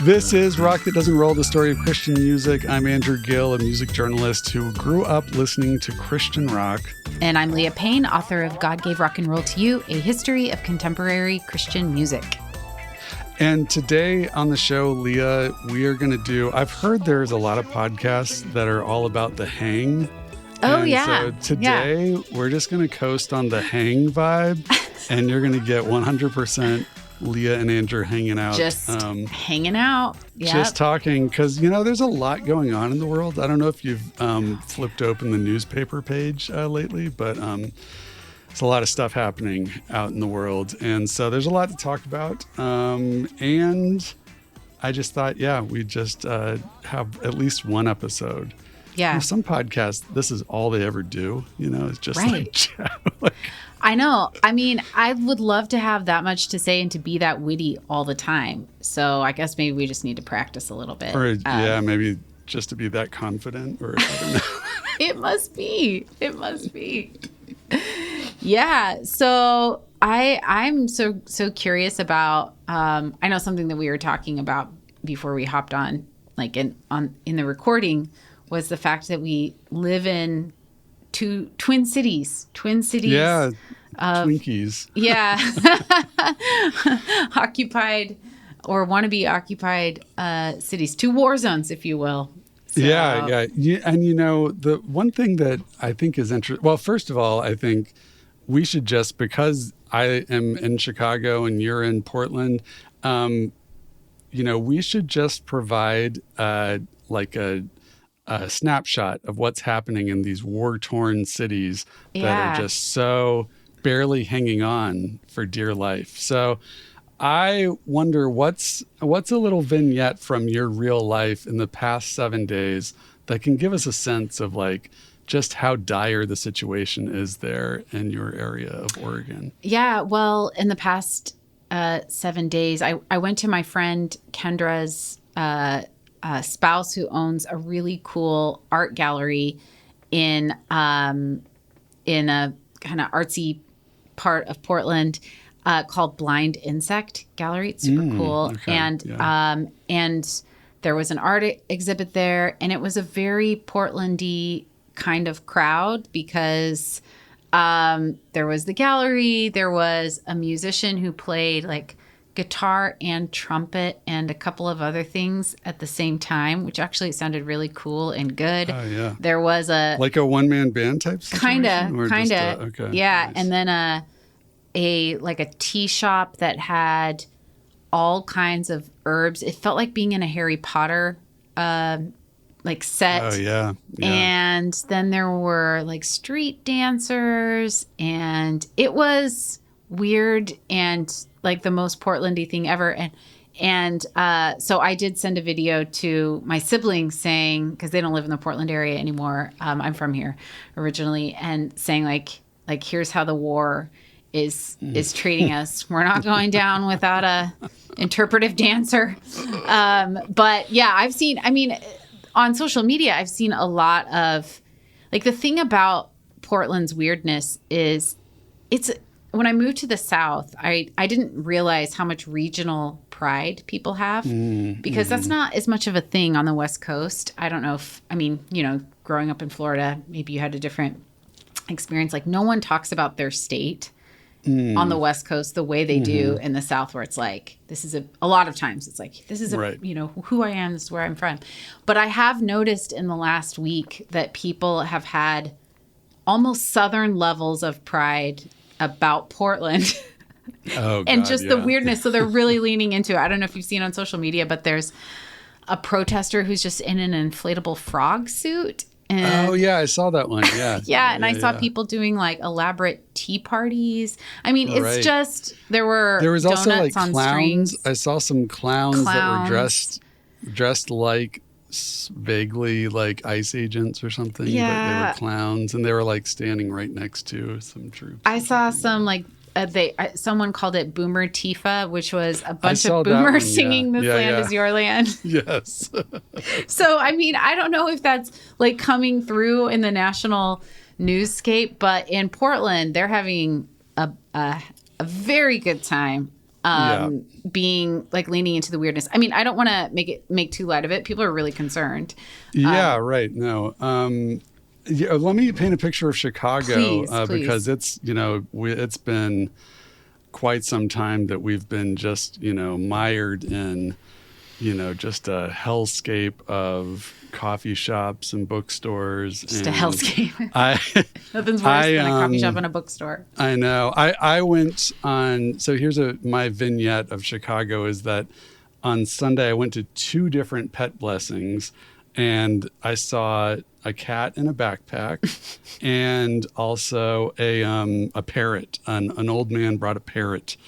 This is Rock That Doesn't Roll, the story of Christian music. I'm Andrew Gill, a music journalist who grew up listening to Christian rock. And I'm Leah Payne, author of God Gave Rock and Roll to You, a history of contemporary Christian music. And today on the show, Leah, we are going to do, I've heard there's a lot of podcasts that are all about the hang. Oh, and yeah. So today, we're just going to coast on the hang vibe, and you're going to get 100% Leah and Andrew hanging out. Just hanging out. Yep. Just talking, because, you know, there's a lot going on in the world. I don't know if you've flipped open the newspaper page lately, but there's a lot of stuff happening out in the world. And so there's a lot to talk about. And I just thought, we'd just have at least one episode. Yeah. You know, some podcasts, this is all they ever do. You know, it's just like chat. I know. I mean, I would love to have that much to say and to be that witty all the time. So I guess maybe we just need to practice a little bit. Or maybe just to be that confident, or I don't know. It must be. It must be. Yeah. So I'm so curious about. I know something that we were talking about before we hopped on, like in the recording, was the fact that we live in twin cities. Yeah. Twinkies. Yeah. Occupied or wannabe occupied cities, two war zones, if you will. So. Yeah. And, you know, the one thing that I think is interesting, well, first of all, I think we should just, because I am in Chicago and you're in Portland, you know, we should just provide like a snapshot of what's happening in these war-torn cities that are just so barely hanging on for dear life. So I wonder what's a little vignette from your real life in the past 7 days that can give us a sense of like just how dire the situation is there in your area of Oregon. Yeah, well, in the past 7 days, I went to my friend Kendra's spouse, who owns a really cool art gallery in a kind of artsy part of Portland called Blind Insect Gallery. It's super cool. Okay. And there was an art exhibit there, and it was a very Portlandy kind of crowd because there was the gallery, there was a musician who played like guitar and trumpet and a couple of other things at the same time, which actually sounded really cool and good. Oh, yeah. There was like a one-man band type situation? Kind of. Okay. Yeah. Nice. And then a tea shop that had all kinds of herbs. It felt like being in a Harry Potter like set. Oh, yeah. And then there were like street dancers, and it was weird and like the most Portlandy thing ever. And so I did send a video to my siblings saying, because they don't live in the Portland area anymore. I'm from here originally, and saying like here's how the war is treating us. We're not going down without a interpretive dancer. But yeah, on social media, I've seen a lot of like the thing about Portland's weirdness is when I moved to the South, I didn't realize how much regional pride people have because that's not as much of a thing on the West Coast. I don't know growing up in Florida, maybe you had a different experience. Like no one talks about their state on the West Coast the way they do in the South, where it's like, this is a lot of times it's like, this is right. Who I am, this is where I'm from. But I have noticed in the last week that people have had almost Southern levels of pride about Portland. Oh, and God, just the weirdness. So they're really leaning into it. I don't know if you've seen on social media, but there's a protester who's just in an inflatable frog suit. And oh, yeah, I saw that one. Yeah. And I saw people doing like elaborate tea parties. I mean, it's just, there was also like on clowns. strings. I saw some clowns that were dressed like vaguely like ICE agents or something. Yeah. But they were clowns, and they were like standing right next to some troops. I saw some like someone called it Boomer Tifa, which was a bunch of boomers singing "This Land Is Your Land." Yes. So, I mean, I don't know if that's like coming through in the national newscape, but in Portland, they're having a very good time Yeah. being like leaning into the weirdness. I mean, I don't want to make too light of it. People are really concerned. Yeah, right. No. Yeah, let me paint a picture of Chicago Please. because it's, it's been quite some time that we've been just, mired in, just a hellscape of coffee shops and bookstores. Just and a hellscape. Nothing's worse than a coffee shop and a bookstore. I know. I went on, so here's my vignette of Chicago is that on Sunday I went to 2 different pet blessings and I saw a cat in a backpack and also a parrot. An old man brought a parrot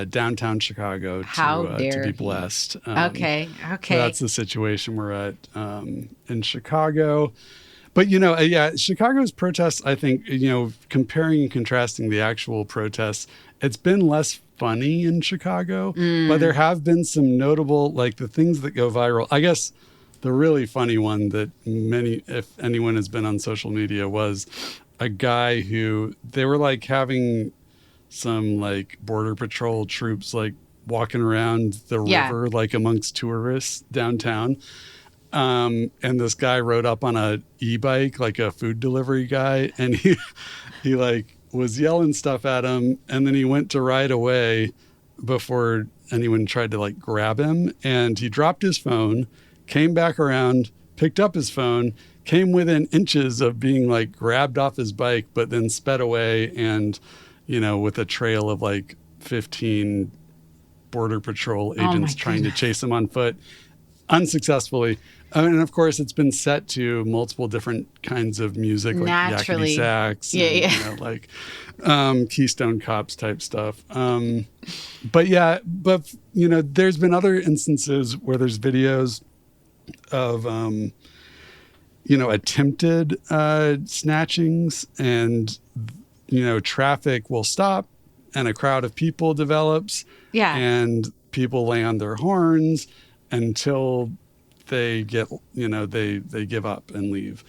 downtown Chicago to be blessed. Okay. That's the situation we're at in Chicago. But, yeah, Chicago's protests, I think, comparing and contrasting the actual protests, it's been less funny in Chicago, but there have been some notable, like the things that go viral. I guess the really funny one that if anyone has been on social media, was a guy who they were like having some like border patrol troops like walking around the river like amongst tourists downtown. And this guy rode up on a e-bike, like a food delivery guy, and he like was yelling stuff at him, and then he went to ride away before anyone tried to like grab him, and he dropped his phone, came back around, picked up his phone, came within inches of being like grabbed off his bike, but then sped away and, with a trail of like 15 border patrol agents trying to chase him on foot unsuccessfully. And of course, it's been set to multiple different kinds of music, like yakety sax, and, Keystone Cops type stuff. But there's been other instances where there's videos of, attempted snatchings, and, traffic will stop and a crowd of people develops. Yeah. And people lay on their horns until they get, they give up and leave.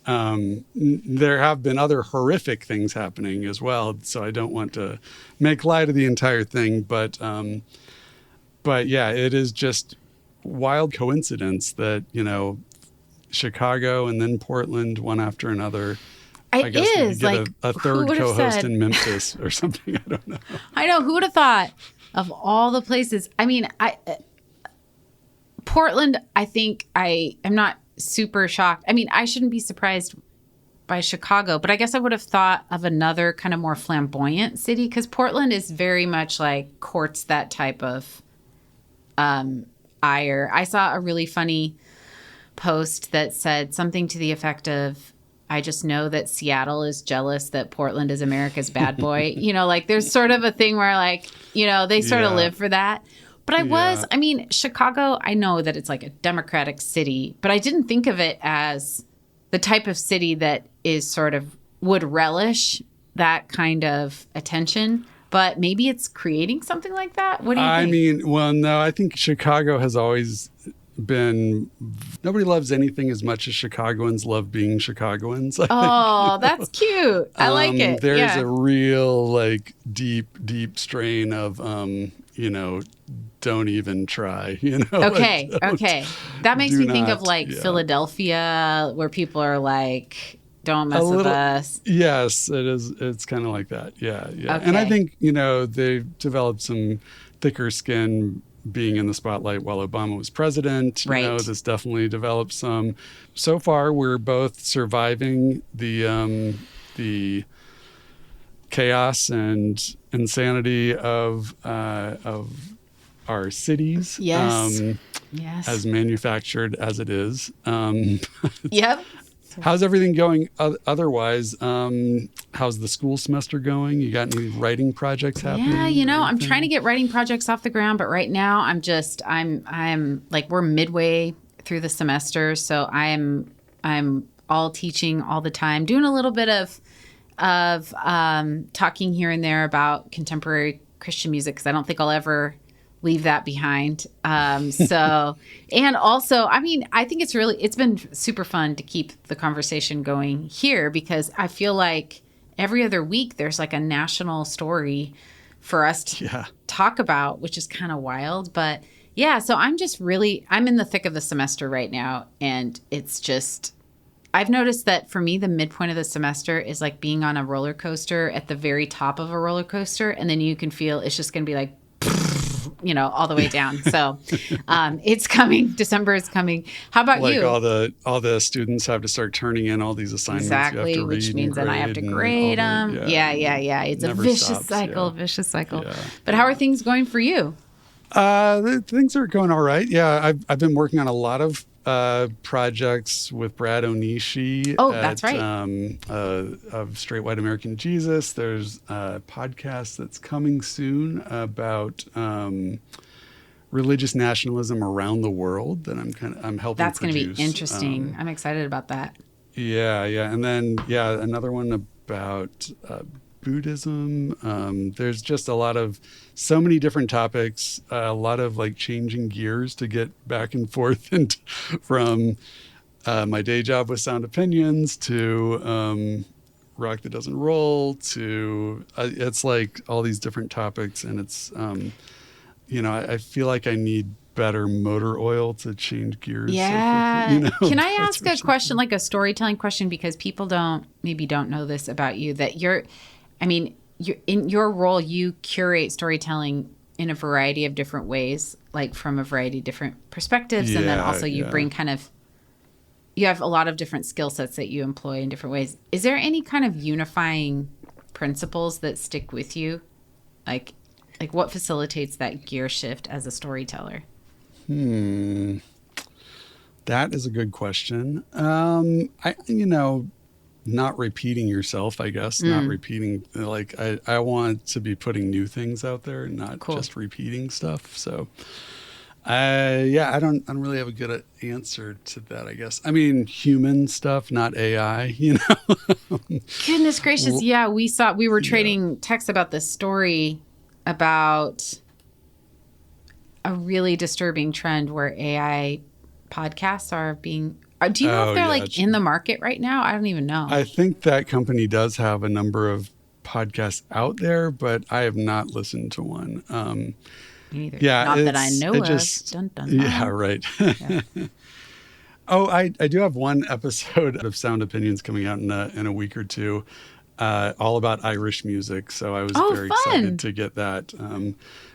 There have been other horrific things happening as well. So I don't want to make light of the entire thing, but yeah, it is just wild coincidence that, Chicago and then Portland, one after another. I guess we get like a third co-host in Memphis or something. I don't know. I know. Who would have thought of all the places? I mean, Portland, I think I am not super shocked. I mean, I shouldn't be surprised by Chicago, but I guess I would have thought of another kind of more flamboyant city, because Portland is very much like courts that type of ire. I saw a really funny post that said something to the effect of, I just know that Seattle is jealous that Portland is America's bad boy. Like there's sort of a thing where like, they sort of live for that. But I mean, Chicago, I know that it's like a democratic city, but I didn't think of it as the type of city that is sort of would relish that kind of attention. But maybe it's creating something like that. What do you think? I mean, well, no, I think Chicago has always been, nobody loves anything as much as Chicagoans love being Chicagoans. That's cute. I like it. There's a real like deep strain of, don't even try, Okay. That makes me think of like Philadelphia, where people are like, don't mess with us. Yes, it is. It's kind of like that. Yeah. Okay. And I think, they've developed some thicker skin being in the spotlight while Obama was president. Right. This definitely developed some. So far, we're both surviving the chaos and insanity of our cities. Yes. Yes. As manufactured as it is. Yep. How's everything going otherwise? How's the school semester going? You got any writing projects happening? Yeah, I'm trying to get writing projects off the ground, but right now I'm like, we're midway through the semester, so I'm all teaching all the time, doing a little bit of talking here and there about contemporary Christian music, because I don't think I'll ever leave that behind. And also, I mean, I think it's been super fun to keep the conversation going here, because I feel like every other week there's like a national story for us to talk about, which is kind of wild. But yeah, so I'm in the thick of the semester right now. And it's just, I've noticed that for me, the midpoint of the semester is like being on a roller coaster at the very top of a roller coaster. And then you can feel it's just going to be like, all the way down. So it's coming. December is coming. How about like you? All the students have to start turning in all these assignments. Exactly, you have to which read means then I have to grade them. Yeah. It's a vicious cycle. Yeah. But how are things going for you? Things are going all right. Yeah, I've been working on a lot of projects with Brad Onishi. Oh, that's right. Of Straight White American Jesus. There's a podcast that's coming soon about religious nationalism around the world that I'm helping. That's going to be interesting. I'm excited about that. Yeah, and then another one about Buddhism. There's just so many different topics, a lot of like changing gears to get back and forth and from my day job with Sound Opinions to Rock That Doesn't Roll to it's like all these different topics, and it's I feel like I need better motor oil to change gears. Yeah. Can I ask a question, like a storytelling question, because people don't know this about you, that you're in your role, you curate storytelling in a variety of different ways, like from a variety of different perspectives. And then also you bring you have a lot of different skill sets that you employ in different ways. Is there any kind of unifying principles that stick with you? Like what facilitates that gear shift as a storyteller? That is a good question. Not repeating yourself, I guess. Not repeating, like I want to be putting new things out there, not just repeating stuff. So I don't really have a good answer to that, I guess. I mean, human stuff, not AI, Goodness gracious. Yeah, we were trading texts about this story about a really disturbing trend where AI podcasts are being... Do you know if they're in the market right now? I don't even know. I think that company does have a number of podcasts out there, but I have not listened to one. Me neither. Yeah, not that I know of. Dun, dun, dun. Yeah, right. Yeah. I do have one episode of Sound Opinions coming out in a week or two, all about Irish music. So I was very excited to get that.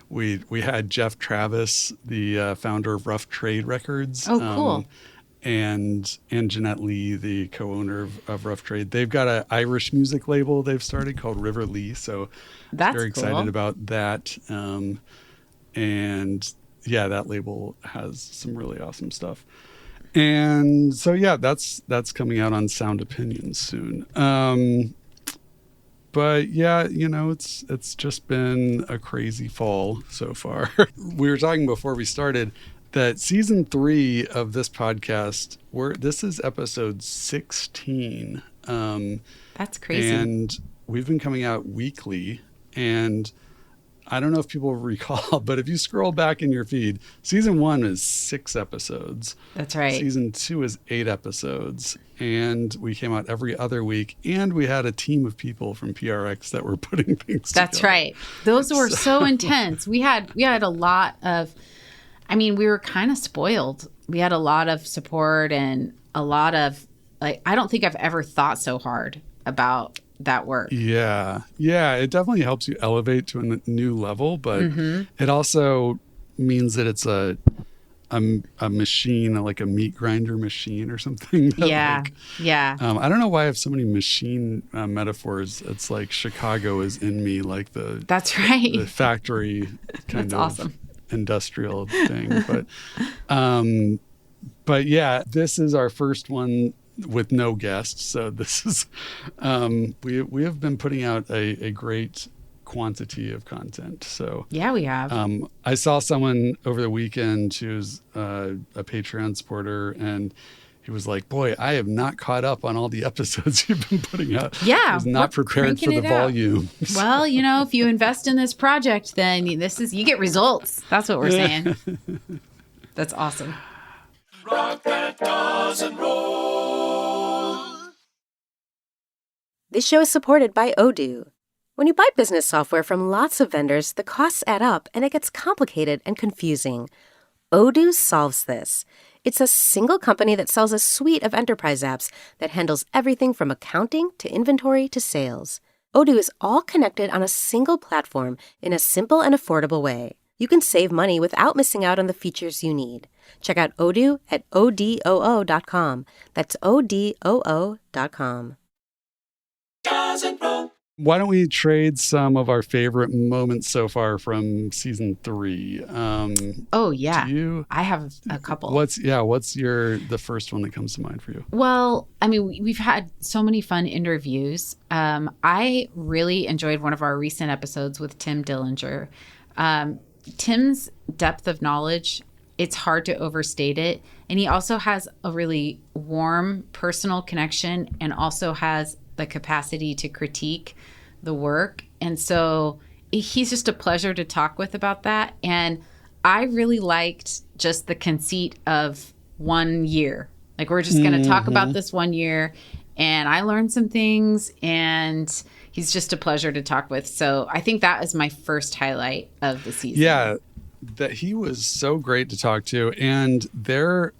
We had Jeff Travis, the founder of Rough Trade Records. Oh, cool. And Jeanette Lee, the co-owner of Rough Trade. They've got an Irish music label they've started called River Lee. So that's very excited about that. And that label has some really awesome stuff. And so, that's coming out on Sound Opinions soon. But it's just been a crazy fall so far. We were talking before we started that season 3 of this podcast, this is episode 16. That's crazy. And we've been coming out weekly. And I don't know if people recall, but if you scroll back in your feed, season 1 is 6 episodes. That's right. Season 2 is 8 episodes. And we came out every other week. And we had a team of people from PRX that were putting things together. That's right. Those were so intense. We had a lot of... we were kind of spoiled. We had a lot of support and a lot of, I don't think I've ever thought so hard about that work. Yeah. It definitely helps you elevate to a new level, but it also means that it's a machine, like a meat grinder machine or something. Yeah. I don't know why I have so many machine metaphors. It's like Chicago is in me, like that's right. The factory kind of awesome. Industrial thing. But this is our first one with no guests. So this is, we have been putting out a great quantity of content. So yeah, we have. I saw someone over the weekend who's a Patreon supporter, and he was like, boy, I have not caught up on all the episodes you've been putting out. Yeah. I was not prepared for the volume. Well, if you invest in this project, then you get results. That's what we're saying. That's awesome. Rock that doesn't roll. This show is supported by Odoo. When you buy business software from lots of vendors, the costs add up and it gets complicated and confusing. Odoo solves this. It's a single company that sells a suite of enterprise apps that handles everything from accounting to inventory to sales. Odoo is all connected on a single platform in a simple and affordable way. You can save money without missing out on the features you need. Check out Odoo at odoo.com. That's odoo.com. Why don't we trade some of our favorite moments so far from season 3? Oh yeah, you? I have a couple. What's the first one that comes to mind for you? Well, I mean, we've had so many fun interviews. I really enjoyed one of our recent episodes with Tim Dillinger. Tim's depth of knowledge, it's hard to overstate it. And he also has a really warm personal connection and also has the capacity to critique the work. And so he's just a pleasure to talk with about that. And I really liked just the conceit of 1 year. Like, we're just going to talk about this 1 year. And I learned some things, and he's just a pleasure to talk with. So I think that is my first highlight of the season. Yeah, that he was so great to talk to. And the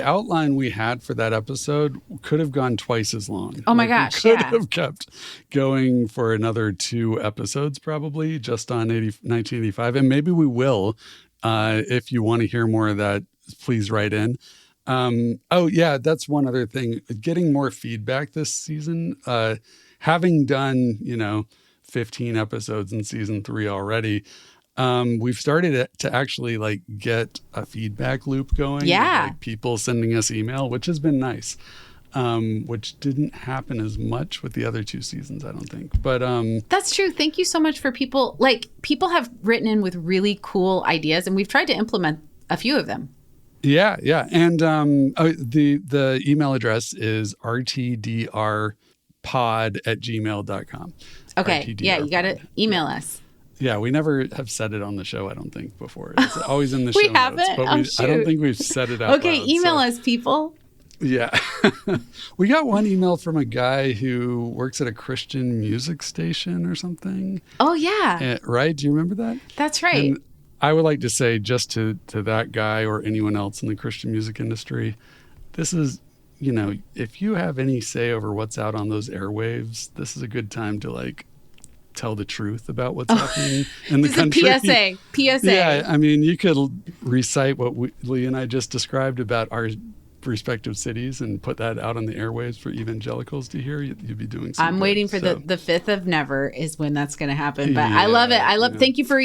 outline we had for that episode could have gone twice as long. Oh my gosh, we could have kept going for another 2 episodes probably just on 1985. And maybe we will. If you want to hear more of that, please write in. That's one other thing. Getting more feedback this season. Having done, 15 episodes in season 3 already, we've started to actually get a feedback loop going. Yeah. Like people sending us email, which has been nice, which didn't happen as much with the other 2 seasons, I don't think. But that's true. Thank you so much for people. People have written in with really cool ideas, and we've tried to implement a few of them. Yeah. And the email address is rtdrpod@gmail.com. Okay. RTDR Yeah, you got to email us. Yeah, we never have said it on the show, I don't think, before. It's always in the show We notes. haven't? But I don't think we've said it out Okay, loud, email us, people. Yeah. We got one email from a guy who works at a Christian music station or something. Oh, yeah. Right? Do you remember that? That's right. And I would like to say just to that guy or anyone else in the Christian music industry, this is, if you have any say over what's out on those airwaves, this is a good time to tell the truth about what's happening in the country. PSA. Yeah, I mean, you could recite what Leah and I just described about our respective cities and put that out on the airwaves for evangelicals to hear. You'd be doing something. I'm waiting for the 5th of never is when that's going to happen. But I love it. Thank you for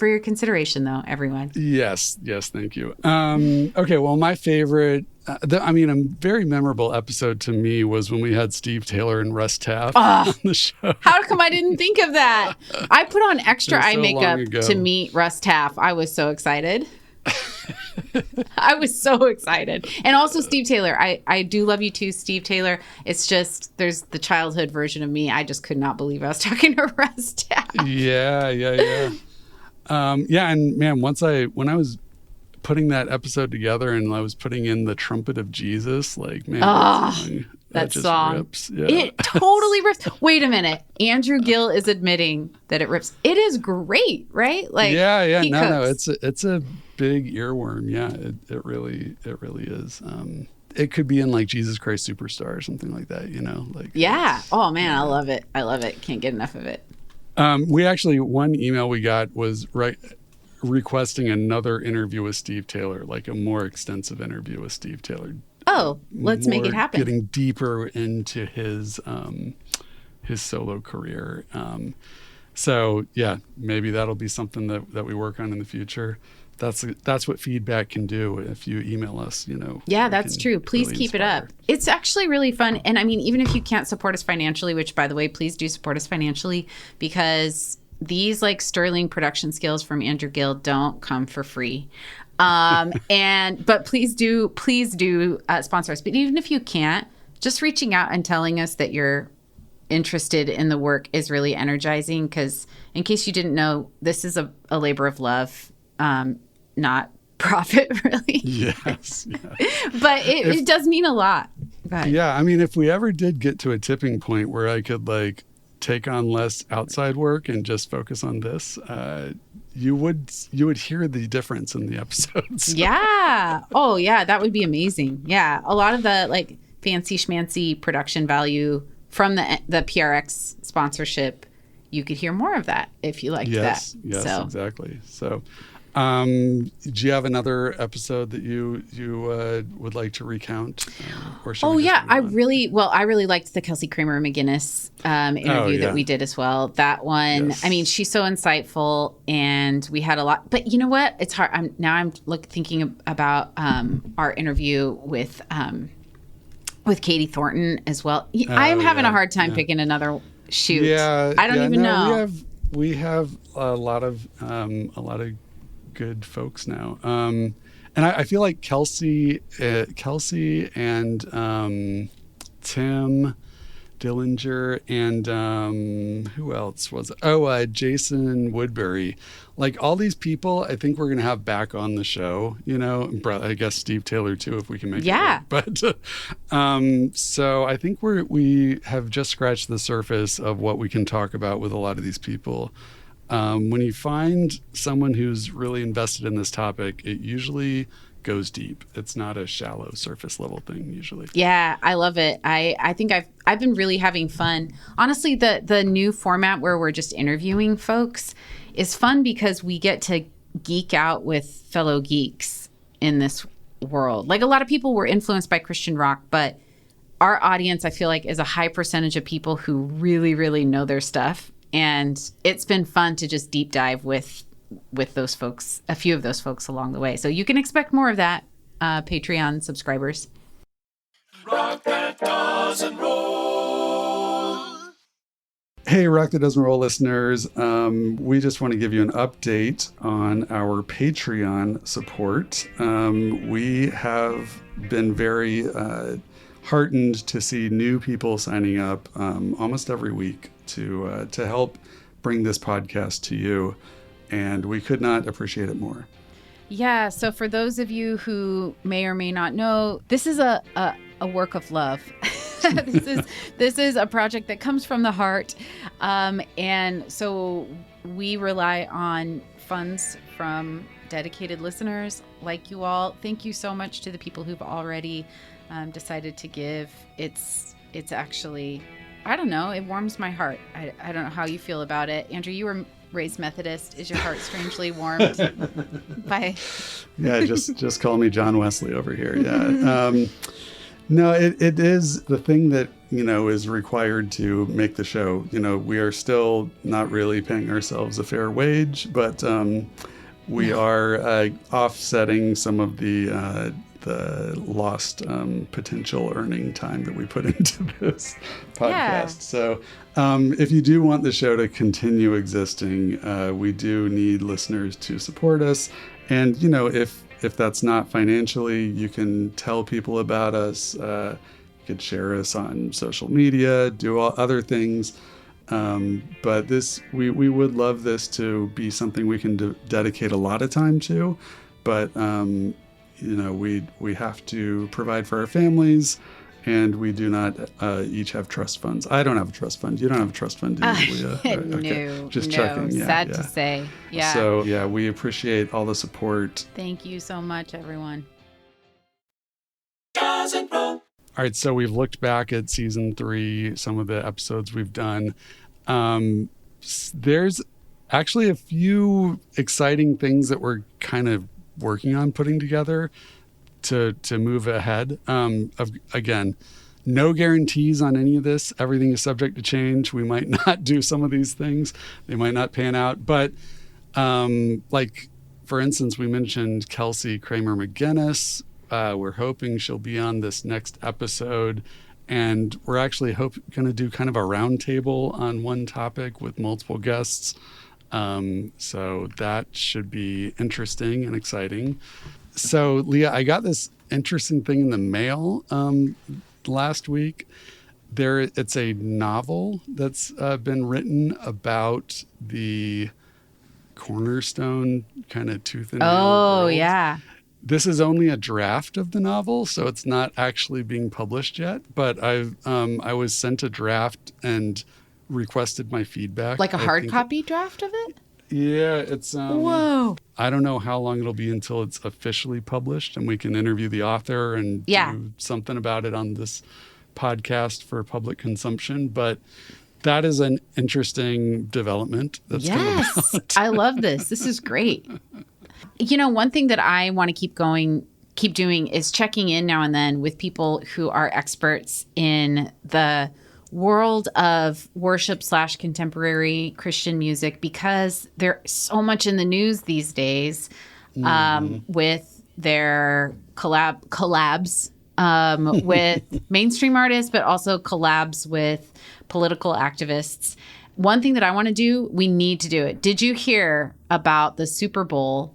your consideration, though, everyone. Yes, thank you. Okay, well, my favorite, a very memorable episode to me was when we had Steve Taylor and Russ Taff on the show. How come I didn't think of that? I put on extra eye makeup to meet Russ Taff. I was so excited. I was so excited. And also Steve Taylor. I do love you too, Steve Taylor. It's just, there's the childhood version of me. I just could not believe I was talking to Russ Taff. Yeah. And man, when I was putting that episode together and I was putting in the trumpet of Jesus, that song rips. Yeah. It totally rips. Wait a minute. Andrew Gill is admitting that it rips. It is great, right? Yeah. No, it's a big earworm. Yeah, it really is. It could be in Jesus Christ Superstar or something like that, Yeah. Oh man, I love it. Can't get enough of it. We actually, one email we got was requesting another interview with Steve Taylor, a more extensive interview with Steve Taylor. Oh, let's make it happen. Getting deeper into his solo career. So yeah, maybe that'll be something that we work on in the future. That's what feedback can do if you email us, Yeah, that's true. Please keep it up. It's actually really fun. And even if you can't support us financially, which by the way, please do support us financially, because these sterling production skills from Andrew Gill don't come for free. But please do sponsor us. But even if you can't, just reaching out and telling us that you're interested in the work is really energizing, because in case you didn't know, this is a labor of love, not profit, really. Yes. But it does mean a lot. Yeah, if we ever did get to a tipping point where I could take on less outside work and just focus on this, you would hear the difference in the episodes. Yeah. Oh, yeah. That would be amazing. Yeah. A lot of the like fancy schmancy production value from the PRX sponsorship, you could hear more of that if you liked that. Yes, so. Exactly. So, do you have another episode that you would like to recount? Or should we just move on? I really liked the Kelsey Kramer McGinnis interview that we did as well. That one, Yes. I mean, she's so insightful, and we had a lot. But you know what? It's hard. I'm thinking about our interview with Katie Thornton as well. I'm having a hard time picking another shoot. Yeah, I don't even know. We have a lot of good folks now. And I feel like Kelsey and Tim Dillinger and who else was it? Oh, Jason Woodbury. Like all these people, I think we're going to have back on the show, I guess Steve Taylor too, if we can make it work. But so I think we have just scratched the surface of what we can talk about with a lot of these people. When you find someone who's really invested in this topic, it usually goes deep. It's not a shallow surface level thing usually. Yeah, I love it. I think I've been really having fun. Honestly, the new format where we're just interviewing folks is fun because we get to geek out with fellow geeks in this world. Like a lot of people were influenced by Christian rock, but our audience, I feel like, is a high percentage of people who really, really know their stuff. And it's been fun to just deep dive with those folks, a few of those folks along the way. So you can expect more of that, Patreon subscribers. Rock that doesn't roll. Hey, Rock That Doesn't Roll listeners. We just want to give you an update on our Patreon support. We have been very heartened to see new people signing up almost every week to help bring this podcast to you. And we could not appreciate it more. Yeah. So for those of you who may or may not know, this is a work of love. This is a project that comes from the heart. And so we rely on funds from dedicated listeners like you all. Thank you so much to the people who've already decided to give. It's actually, I don't know, it warms my heart. I don't know how you feel about it. Andrew, you were raised Methodist. Is your heart strangely warmed by? Yeah, just call me John Wesley over here. Yeah. No, it is the thing that, is required to make the show. We are still not really paying ourselves a fair wage, but we are offsetting some of the lost potential earning time that we put into this podcast. Yeah. So if you do want the show to continue existing, we do need listeners to support us. And, if that's not financially, you can tell people about us. You could share us on social media, do all other things. But we would love this to be something we can dedicate a lot of time to. But we have to provide for our families, and we do not each have trust funds. I don't have a trust fund. You don't have a trust fund, do you, Leah? No, just no, checking. Yeah, sad to say. Yeah. So yeah, we appreciate all the support. Thank you so much, everyone. Doesn't roll. All right, so we've looked back at season 3, some of the episodes we've done. There's actually a few exciting things that we're kind of working on putting together to move ahead. Again, no guarantees on any of this. Everything is subject to change. We might not do some of these things. They might not pan out. But like, for instance, we mentioned Kelsey Kramer McGinnis. We're hoping she'll be on this next episode. And we're actually going to do kind of a roundtable on one topic with multiple guests. So that should be interesting and exciting. So, Leah, I got this interesting thing in the mail last week. It's a novel that's been written about the Cornerstone kind of tooth and nail world. Yeah. This is only a draft of the novel, so it's not actually being published yet. But I was sent a draft, and requested my feedback. Like a I hard think copy draft of it? Yeah, it's Whoa. I don't know how long it'll be until it's officially published and we can interview the author and do something about it on this podcast for public consumption. But that is an interesting development that's come about. I love this. This is great. One thing that I want to keep doing is checking in now and then with people who are experts in the world of worship / contemporary Christian music, because there's so much in the news these days with their collabs with mainstream artists, but also collabs with political activists. One thing that I want to do, we need to do it. Did you hear about the Super Bowl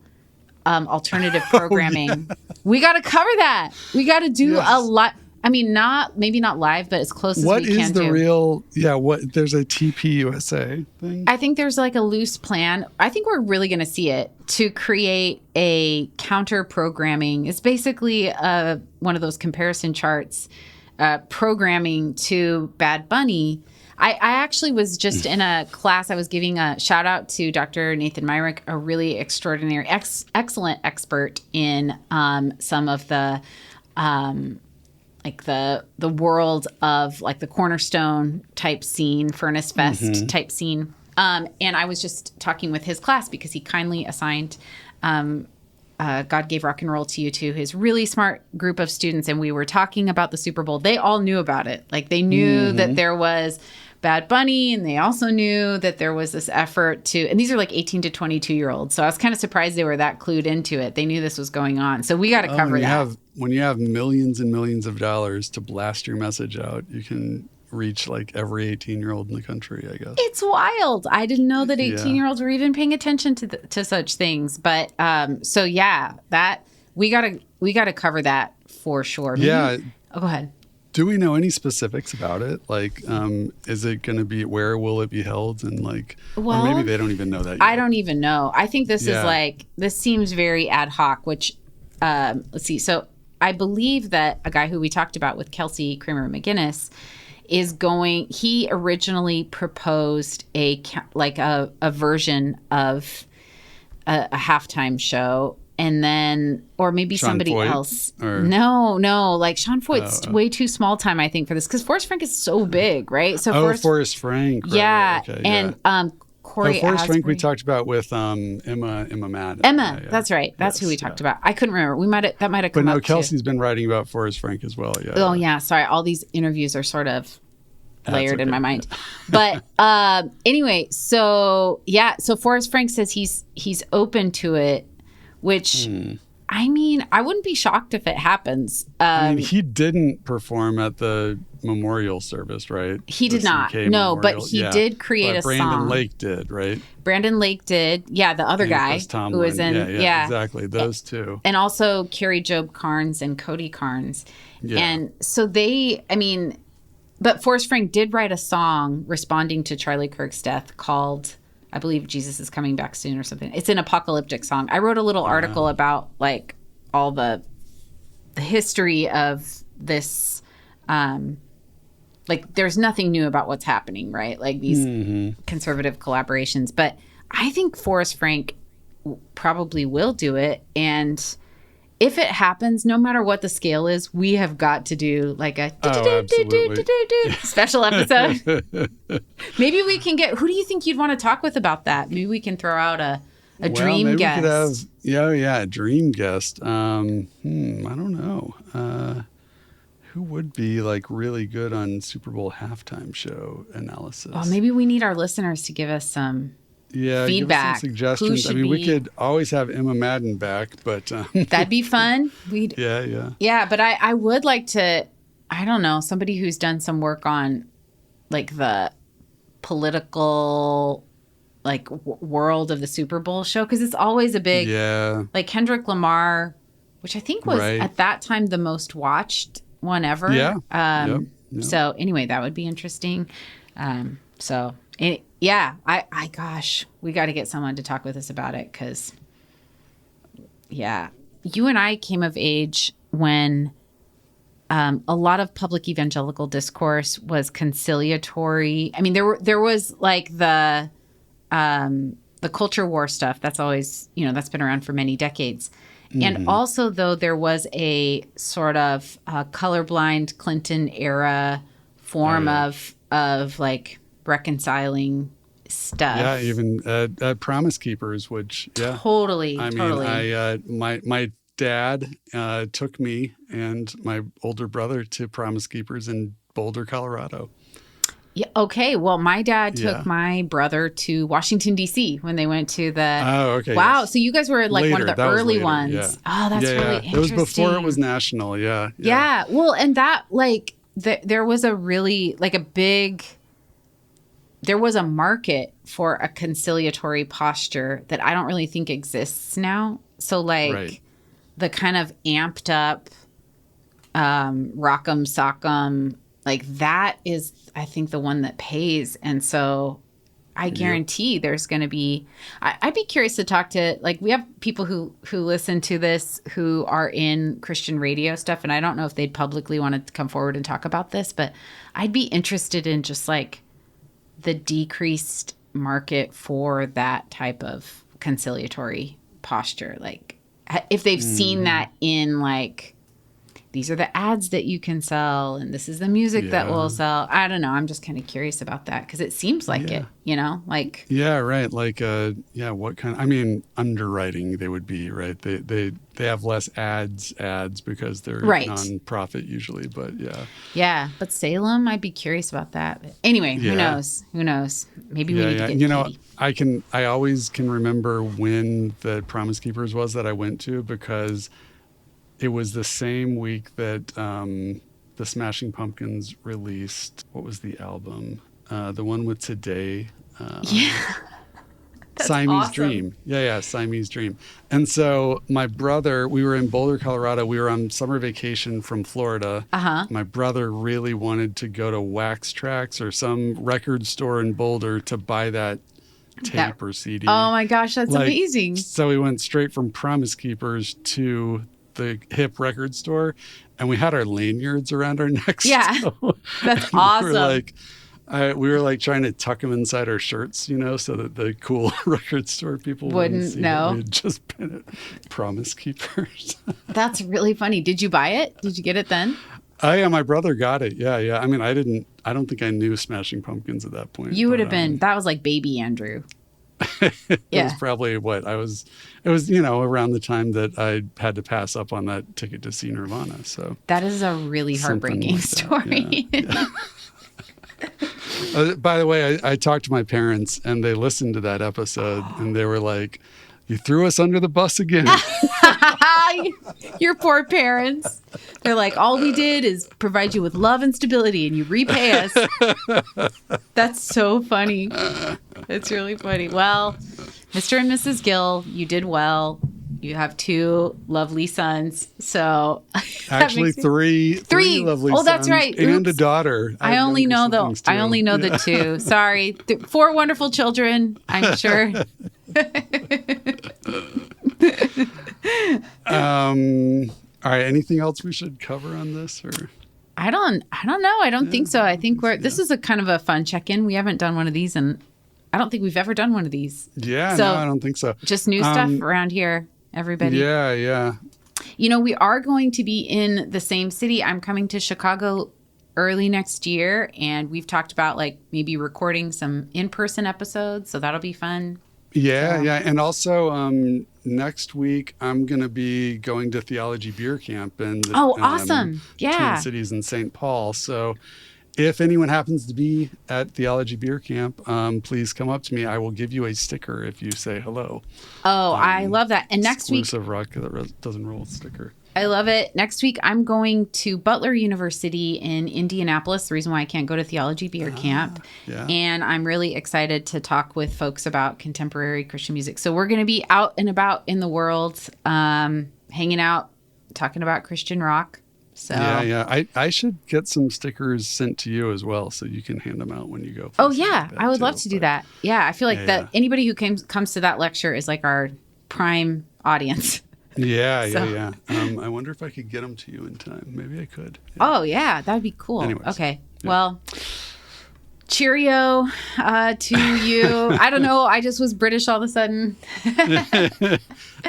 alternative programming? Yeah. We got to cover that. We got to do a lot. I mean, maybe not live, but as close as we can do. What is the real, there's a TPUSA thing? I think there's like a loose plan. I think we're really going to see it to create a counter programming. It's basically one of those comparison charts programming to Bad Bunny. I actually was just in a class. I was giving a shout out to Dr. Nathan Myrick, a really extraordinary, excellent expert in some of the like the world of like the Cornerstone type scene, Furnace Fest type scene. And I was just talking with his class because he kindly assigned God Gave Rock and Roll to You to his really smart group of students. And we were talking about the Super Bowl. They all knew about it. Like they knew that there was Bad Bunny, and they also knew that there was this effort to, and these are like 18 to 22-year-olds. So I was kind of surprised they were that clued into it. They knew this was going on. So we got to cover that. When you have millions and millions of dollars to blast your message out, you can reach like every 18-year-old in the country, I guess. It's wild. I didn't know that 18-year-olds were even paying attention to such things. But so yeah, that we gotta cover that for sure. Yeah. Oh, go ahead. Do we know any specifics about it? Like, is it going to be, where will it be held? And like, or maybe they don't even know that yet. I don't even know. I think this is like, this seems very ad hoc, which, let's see. So I believe that a guy who we talked about with Kelsey Kramer McGinnis he originally proposed a version of a halftime show. And then, or maybe Sean somebody Foyt, else. No. Like Sean Foyt's way too small time, I think, for this. Because Forrest Frank is so big, right? So Forrest Frank. Right, yeah. Okay, and Corey Forrest Asbury. Frank we talked about with Emma Madden. Emma, that's right. That's who we talked about. I couldn't remember. That might have come up. But no, Kelsey's been writing about Forrest Frank as well. Yeah. Oh, yeah. Sorry. All these interviews are sort of layered in my mind. But anyway, so Forrest Frank says he's open to it. Which, I mean, I wouldn't be shocked if it happens. I mean, he didn't perform at the memorial service, right? He did not. No, but he did create a song. Brandon Lake did, right? Brandon Lake did. Yeah, the other guy who was in. Yeah, exactly. Those two. And also Carrie Job Carnes and Cody Carnes. Yeah. And so but Forrest Frank did write a song responding to Charlie Kirk's death called, I believe, Jesus is Coming Back Soon or something. It's an apocalyptic song. I wrote a little article about like all the history of this. Like there's nothing new about what's happening, right? Like these conservative collaborations. But I think Forrest Frank probably will do it. And if it happens, no matter what the scale is, we have got to do like a special episode. Maybe we can who do you think you'd want to talk with about that? Maybe we can throw out a dream guest. We could have, a dream guest. I don't know. Who would be like really good on Super Bowl halftime show analysis? Well, maybe we need our listeners to give us some feedback. Give us some suggestions. I mean, we could always have Emma Madden back, but that'd be fun. Yeah, but I would like to. I don't know, somebody who's done some work on like the political like world of the Super Bowl show, because it's always a big like Kendrick Lamar, which I think was at that time the most watched one ever. So anyway, that would be interesting. Gosh, we got to get someone to talk with us about it, because you and I came of age when a lot of public evangelical discourse was conciliatory. I mean, there was like the culture war stuff. That's always, that's been around for many decades. And also, though, there was a sort of colorblind Clinton era form of like reconciling stuff. Yeah, even Promise Keepers, which totally. My dad took me and my older brother to Promise Keepers in Boulder, Colorado. Yeah. Okay. Well, my dad took my brother to Washington, D.C. when they went to the. Oh, okay. Wow. Yes. So you guys were like one of the early ones. Yeah. Oh, that's really interesting. It was before it was national. Yeah. Yeah. Well, and that like there was a really like there was a market for a conciliatory posture that I don't really think exists now. So like the kind of amped up rock'em sock'em, like that is, I think, the one that pays. And so I guarantee there's going to be, I'd be curious to talk to, like, we have people who listen to this who are in Christian radio stuff. And I don't know if they'd publicly want to come forward and talk about this, but I'd be interested in just like the decreased market for that type of conciliatory posture. Like if they've seen that in like, these are the ads that you can sell and this is the music that will sell. I don't know. I'm just kind of curious about that because it seems like it, like. Yeah, right. Like, what kind, I mean, underwriting they would be, right? They have less ads because they're nonprofit usually, but yeah. Yeah. But Salem, I'd be curious about that. But anyway, who knows? Maybe we need to get Katie. I always can remember when the Promise Keepers was that I went to because it was the same week that the Smashing Pumpkins released, what was the album? The one with Today. That's Siamese awesome. Dream. Yeah, Siamese Dream. And so my brother, we were in Boulder, Colorado. We were on summer vacation from Florida. My brother really wanted to go to Wax Trax or some record store in Boulder to buy that tape or CD. Oh my gosh, that's amazing. So we went straight from Promise Keepers to the hip record store, and we had our lanyards around our necks. Yeah, so, that's awesome. We were like trying to tuck them inside our shirts, so that the cool record store people wouldn't know. We had just been at Promise Keepers. That's really funny. Did you buy it? Did you get it then? Oh yeah, my brother got it. Yeah. I mean, I don't think I knew Smashing Pumpkins at that point. You would have been. That was like baby Andrew. It was probably it was around the time that I had to pass up on that ticket to see Nirvana. So that is a really heartbreaking story. Yeah. By the way, I talked to my parents and they listened to that episode and they were like, "You threw us under the bus again." Your poor parents. They're like, all we did is provide you with love and stability and you repay us. That's so funny. It's really funny. Well, Mr. and Mrs. Gill, you did well. You have 2 lovely sons. So actually three lovely sons. Oh, that's right. And a daughter. I only know the 2. Sorry. 4 wonderful children, I'm sure. All right. Anything else we should cover on this, or? I don't know. I don't think so. I think this is a kind of a fun check-in. We haven't done one of these, and I don't think we've ever done one of these. Yeah, no, I don't think so. Just new stuff around here, everybody. Yeah. We are going to be in the same city. I'm coming to Chicago early next year, and we've talked about like maybe recording some in-person episodes, so that'll be fun. Yeah. And also next week, I'm going to be going to Theology Beer Camp in awesome. Twin Cities in St. Paul. So if anyone happens to be at Theology Beer Camp, please come up to me. I will give you a sticker if you say hello. Oh, I love that. And next week, exclusive Rock That Doesn't Roll sticker. I love it. Next week, I'm going to Butler University in Indianapolis, the reason why I can't go to Theology Beer Camp. Yeah. And I'm really excited to talk with folks about contemporary Christian music. So we're going to be out and about in the world, hanging out, talking about Christian rock. So Yeah. I should get some stickers sent to you as well, so you can hand them out when you go. Oh, yeah. I would love to do that. Yeah. I feel like that anybody who comes to that lecture is like our prime audience. Yeah, So- yeah. I wonder if I could get them to you in time. Maybe I could. Yeah. Oh, yeah, that'd be cool. Anyways, okay. yeah. Well, cheerio to you. I don't know. I just was British all of a sudden.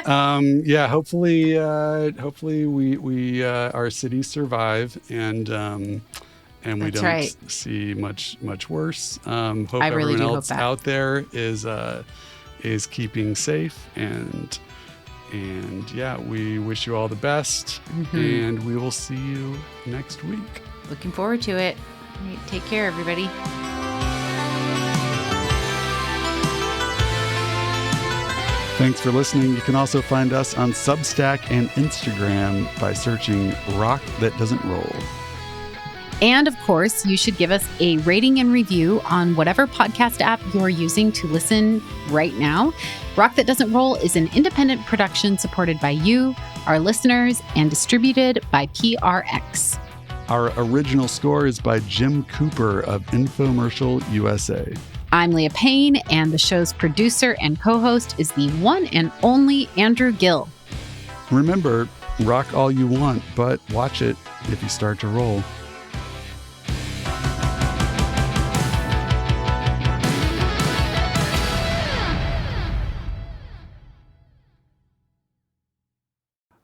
Yeah, hopefully we our cities survive and we That's don't right. see much worse. Hope I really everyone do hope else that. out there is keeping safe and yeah, we wish you all the best Mm-hmm. and we will see you next week. Looking forward to it. All right, take care, everybody. Thanks for listening. You can also find us on Substack and Instagram by searching Rock That Doesn't Roll. And of course, you should give us a rating and review on whatever podcast app you're using to listen right now. Rock That Doesn't Roll is an independent production supported by you, our listeners, and distributed by PRX. Our original score is by Jim Cooper of Infomercial USA. I'm Leah Payne, and the show's producer and co-host is the one and only Andrew Gill. Remember, rock all you want, but watch it if you start to roll.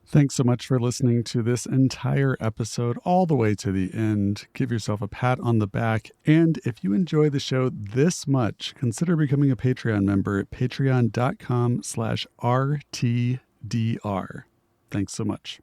Thanks so much for listening to this entire episode all the way to the end. Give yourself a pat on the back. And if you enjoy the show this much, consider becoming a Patreon member at patreon.com/RTDR. Thanks so much.